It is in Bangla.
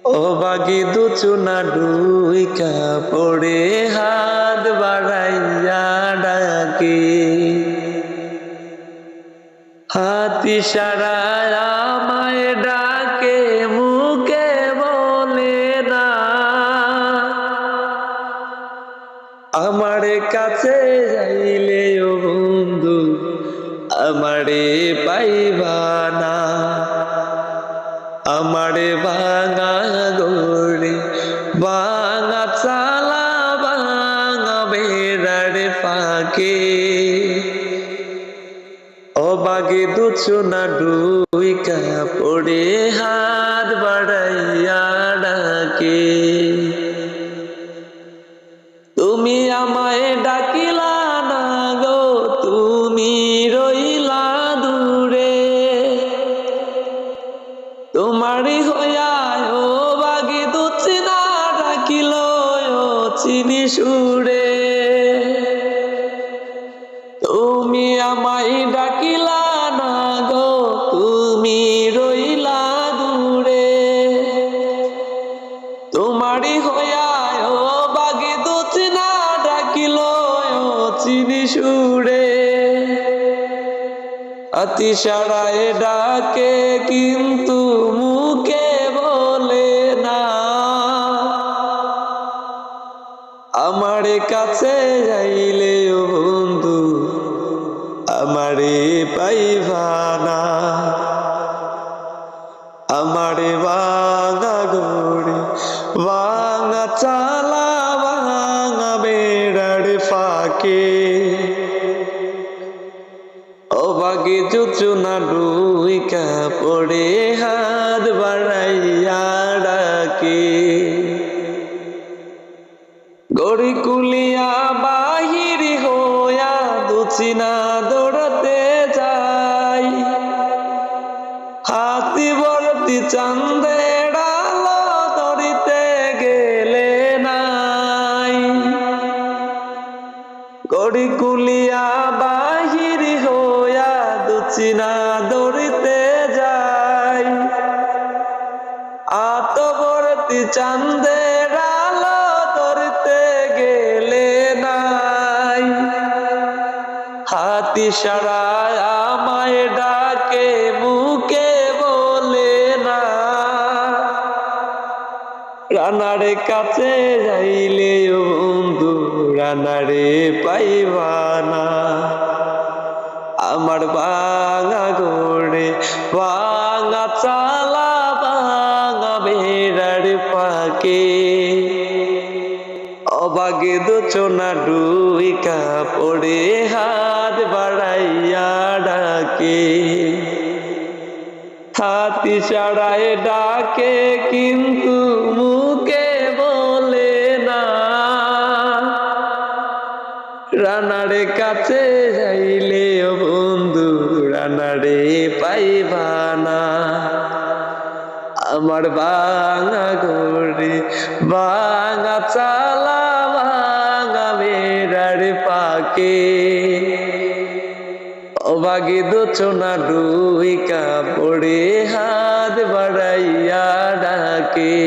ও বাগি দুচুনা ডুইকা পড়ে হাত বাড়াইয়া ডাকে, হাত ইশারায় আমায় ডাকে, মুখে বলে না। আমারে কাছে যাইলে ও বন্ধু আমারে পাইবা না। আমারে ভাঙা গড়ে ভাঙা চালা ভাঙা বেড়ার ফাঁকে, অবাগে দুচুনা ডুইকা পড়ে হাত বাড়াইয়া ডাকে। তুমি আমায় ডাকিলা না গো, তুমি রইলা দূরে, তোমারই হইয়া ও বাগে দুচুনা ডাকিল ও চিনি সুরে। তুমি আমায় ডাকিলা না গো, তুমি রইলা দূরে, তোমারই হইয়া ও বাগে দুচুনা ডাকিল ও চিনি সুরে। আতিশারায় ডাকে কিন্তু মুখে বলে না। আমারে কাছে যাইলে ও বন্ধু আমারে পাইবা না। আমারে ভাঙা গড়ে ভাঙা চালা ভাঙা বেড়ার ফাঁকে, অবাগে দুচুনা ডুইকা পড়ে হাত বাড়াইয়া ডাকে। গড়ি কুলিয়া বাহির হইয়া দুচিনা দৌড়াতে যাই, হাতি ভর্তি চাঁদের আলো ধরিতে গেলে নাই। গড়ি কুলিয়া বাহির হইয়া দুচিনা দৌড়িতে যাই, আত ভর্তি চাঁদের আলো ধরিতে গেলে নাই। হাত ইশারায় আমায় ডাকে, মুখে বলে না। রানারে কাছে যাইলে ও বন্ধু রানারে পাইবা না। আমার ভাঙা গড়ে ভাঙা চালা ভাঙা বেড়ার ফাঁকে, অবাগে দুচুনা ডুইকা পড়ে হাত বাড়াইয়া ডাকে। হাত ইশারায় ডাকে কিন্তু মুখে বলে না। রানারে কাছে যাইলে ও বন্ধু রানারে পাইবা না। আমার ভাঙা গড়ে ভাঙা চালা ভাঙা বেড়ার ফাঁকে, অবাগে দুচুনা ডুইকা পড়ে হাত বাড়াইয়া ডাকে।